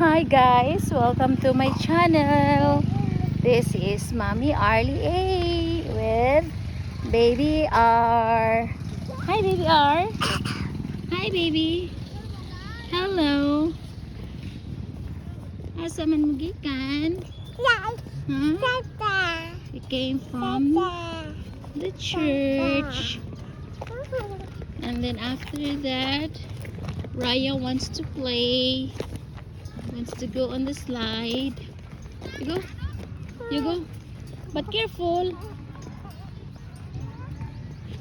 Hi guys, welcome to my channel. This is Mommy Arlie A with Baby R. Hi Baby R. Hi baby. Hello. Asa man mo gikan? Huh? We came from the church. And then after that, Raya wants to play. Wants to go on the slide. You go. You go. But careful.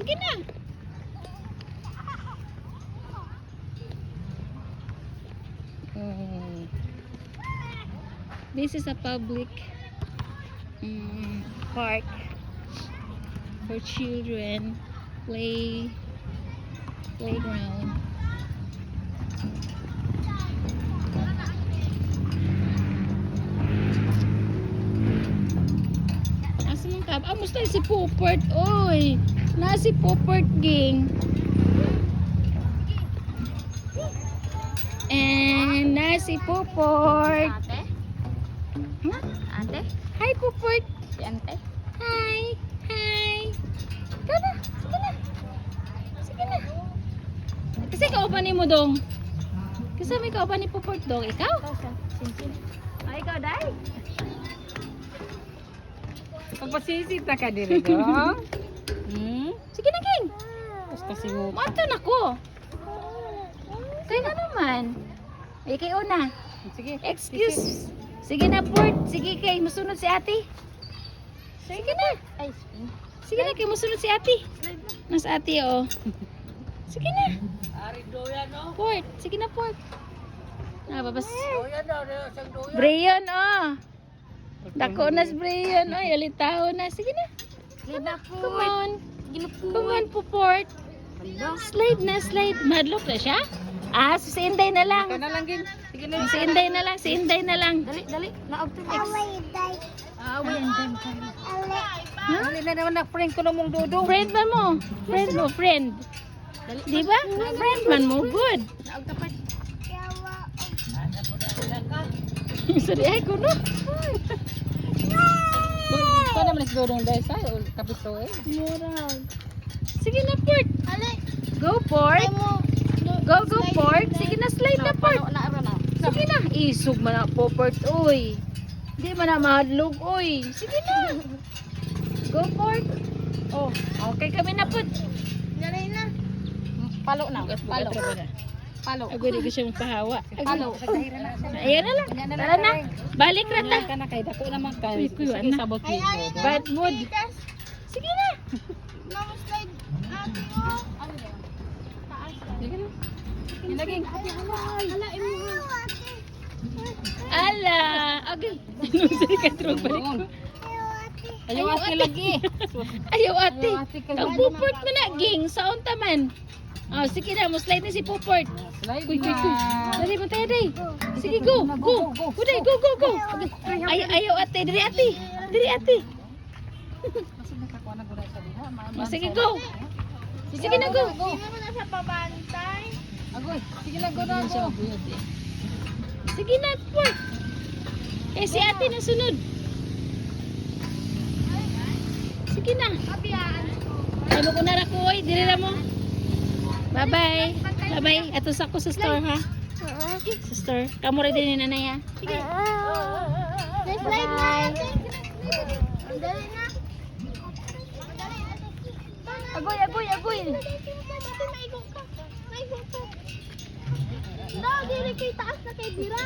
Sige na. This is a public park for children playground. Asa man ka? Musta si Popert? Oy, na si Popert ging. And na si Popert. Ate? Huh? Ate? Hi Popert. Si Ante? Hi. Hi. Ikaw na. Sige na. Sige na. Kasi kaupan ni mo dong. Kasi may kaupan ni Popert dong. Ikaw? Sinsin. Ay, ikaw, Day? Pagpasisit na ka diri dong. Sige na, King. Basta si mo. Mato na ko. Kaya nga naman. Ay, kayo na. Sige. Excuse. Sige na, Port. Sige, kay musunod si ate. Sige na. Ay, spin. Sige na, kay musunod si ate. Mas ate, oh. Sige na. Ari doya no. Port. Sige na, Port. Babas. Doya daw, sang doya. Brayon, oh. Dako na si Brayon. Ay, alitaw na. Sige na. Slide na po. Come on. Ginupo. Come on po, Port. Slide na, slide. Madlock na siya? Ah, si Inday na lang. Ikaw na lang gin. Sige na. Si Inday na lang. Si Inday na lang. Dali, dali. Naog to next. Away. Ha? Dali na naman na friend ko na mong dudong. Friend man mo. Friend mo, friend. Dali. Di ba? Friend man mo. Good. Naog tapat. Sorry, ay ko no. Ito naman si dudong dahil sa kapito eh. Murag. Sige na, Port. Go, Port. Go, Port. Sige na, slide na, Port. Naara na. Sige na. Isog man na po, Port. Uy. Hindi man na mahadlog. Uy. Sige na. Go, Port. Oh, okay kami na, Port. Dali na. Palo na. Palo. Palo. Ako hindi ko siya mapahawa. Palo. Ayan na lang. Tara na. Balik na ta. Ka na kay dako naman ka. Uy, kuya, Sige na. sabot ni. Bad mood. Sige na. Sige na. Hinaging. Ala. Okay. Sige ka trog balik ko. Ayaw ate lagi. Ayaw ate. Ayaw, ate, kasi- Ang Puport mo na, ging. Saon taman. Oh, sige na. Muslide na si Puport. Slide Kuy, kuy, kuy. na. Dali mo tayo, day. Sige, go. Go. Uday, go, go, go. Ayaw ate. Dali ate. Dali ate. Kasi nakakuha na gulay sa diha. Oh, sige, go. Sige na, go. Agoy. Sige na, go na. Go. Sige na, Puport. Eh, si ate na sunod. Sige na. Ano ko na rako, oy. Dili na mo. Bye-bye. Bye-bye. Ato sa ko sa store, ha? Sa store. Kamu rin din ni nanay, ha? Sige. Slide na. Agoy, agoy, agoy. Dili kay taas na kay Dira.